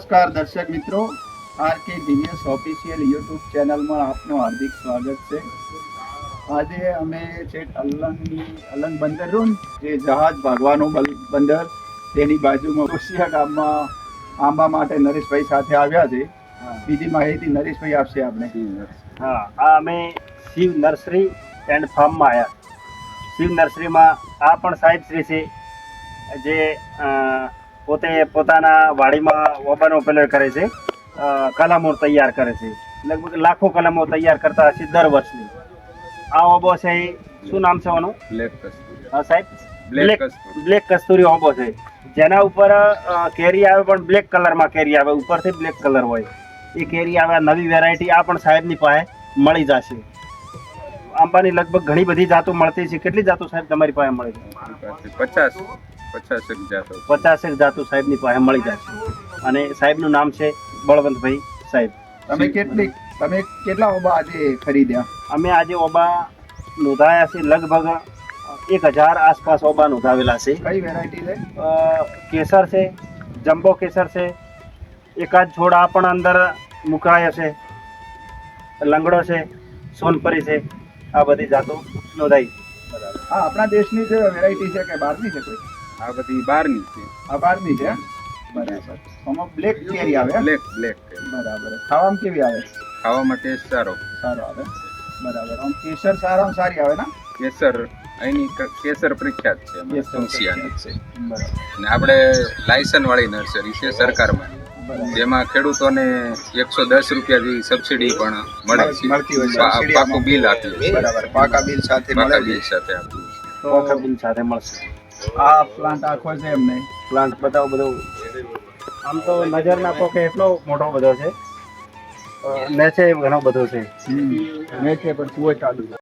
નમસ્કાર દર્શક મિત્રો, આરકે બિઝનેસ ઓફિશિયલ યુટ્યુબ ચેનલમાં આપનું હાર્દિક સ્વાગત છે. આજે અમે છે અલંગ બંદર રૂમ જે જહાજ ભાગવાનું બંદર તેની બાજુમાં કુશિયા ગામમાં આંબા માટે નરેશભાઈ સાથે આવ્યા છે. બીજી માહિતી નરેશભાઈ આપશે આપણે. હા, આ અમે શિવ નર્સરી એન્ડ ફાર્મમાં આવ્યા. શિવ નર્સરીમાં આ પણ સાહેબ શ્રી છે જે પોતે પોતાના વાડીમાં ઓબાનો પેલો કરે છે, કલમો તૈયાર કરે છે. લગભગ લાખો કલમો તૈયાર કરતા હશે દર વર્ષની. આ ઓબો છે, શું નામ છે આનું? હા સાહેબ, બ્લેક કસ્તુરી ઓબો છે, જેના ઉપર કેરી આવે પણ બ્લેક કલરમાં કેરી આવે, ઉપરથી બ્લેક કલર હોય એ કેરી આવે. નવી વેરાયટી આ પણ સાહેબની પાસે મળી જશે. આંબાની લગભગ ઘણી બધી જાતો મળતી છે. કેટલી જાતો સાહેબ તમારી પાસે મળે છે? 50 જાતો સાહેબની પાસે મળી જશે. અને સાહેબનું નામ છે બળવંતભાઈ સાહેબ. તમે કેટલા ઓબા આજે ખરીદ્યા? અમે આજે ઓબા નોંધાયા છે, લગભગ 1000 આસપાસ ઓબા નોંધાવેલા છે. કઈ વેરાયટી છે? કેસર છે, જમ્બો કેસર છે, એકાદ છોડ આ પણ અંદર મુકાયો છે, લંગડો છે, સોનપરી છે. આ બધી જાતો નોંધાઈ. હા, આપણા દેશની જ વેરાયટી છે કે બહારની છે કોઈ? આ બધી બહારની છે. આ બહારની છે, બરાબર. આમાં બ્લેક કેરી આવે? બ્લેક બરાબર. ખાવામાં કેવી આવે? ખાવામાં ટેસ્ટ સારો આવે, બરાબર. આમ કેસર સારામાં સારી આવે ને? કેસર અહીંની કેસર પ્રખ્યાત છે તુલસિયાની છે. બરાબર. અને આપણે લાયસન્સ વાળી નર્સરી છે સરકારમાં, જેમાં ખેડૂતોને 110 રૂપિયા જેવી સબસિડી પણ મળે છે. મળતી હોય છે. પાકું બિલ આપીએ છીએ. બરાબર, પાકા બિલ સાથે મળે પાકા છે. બિલ સાથે આપીએ છીએ. ચોખા બિલ સાથે મળશે. આ પ્લાન્ટ આખો છે એમને પ્લાન્ટ બતાવો બધો. આમ તો નજર નાખો કે એટલો મોટો બધો છે, ને છે ઘણો બધો છે. મેં છે પણ કુવો ચાલુ છે.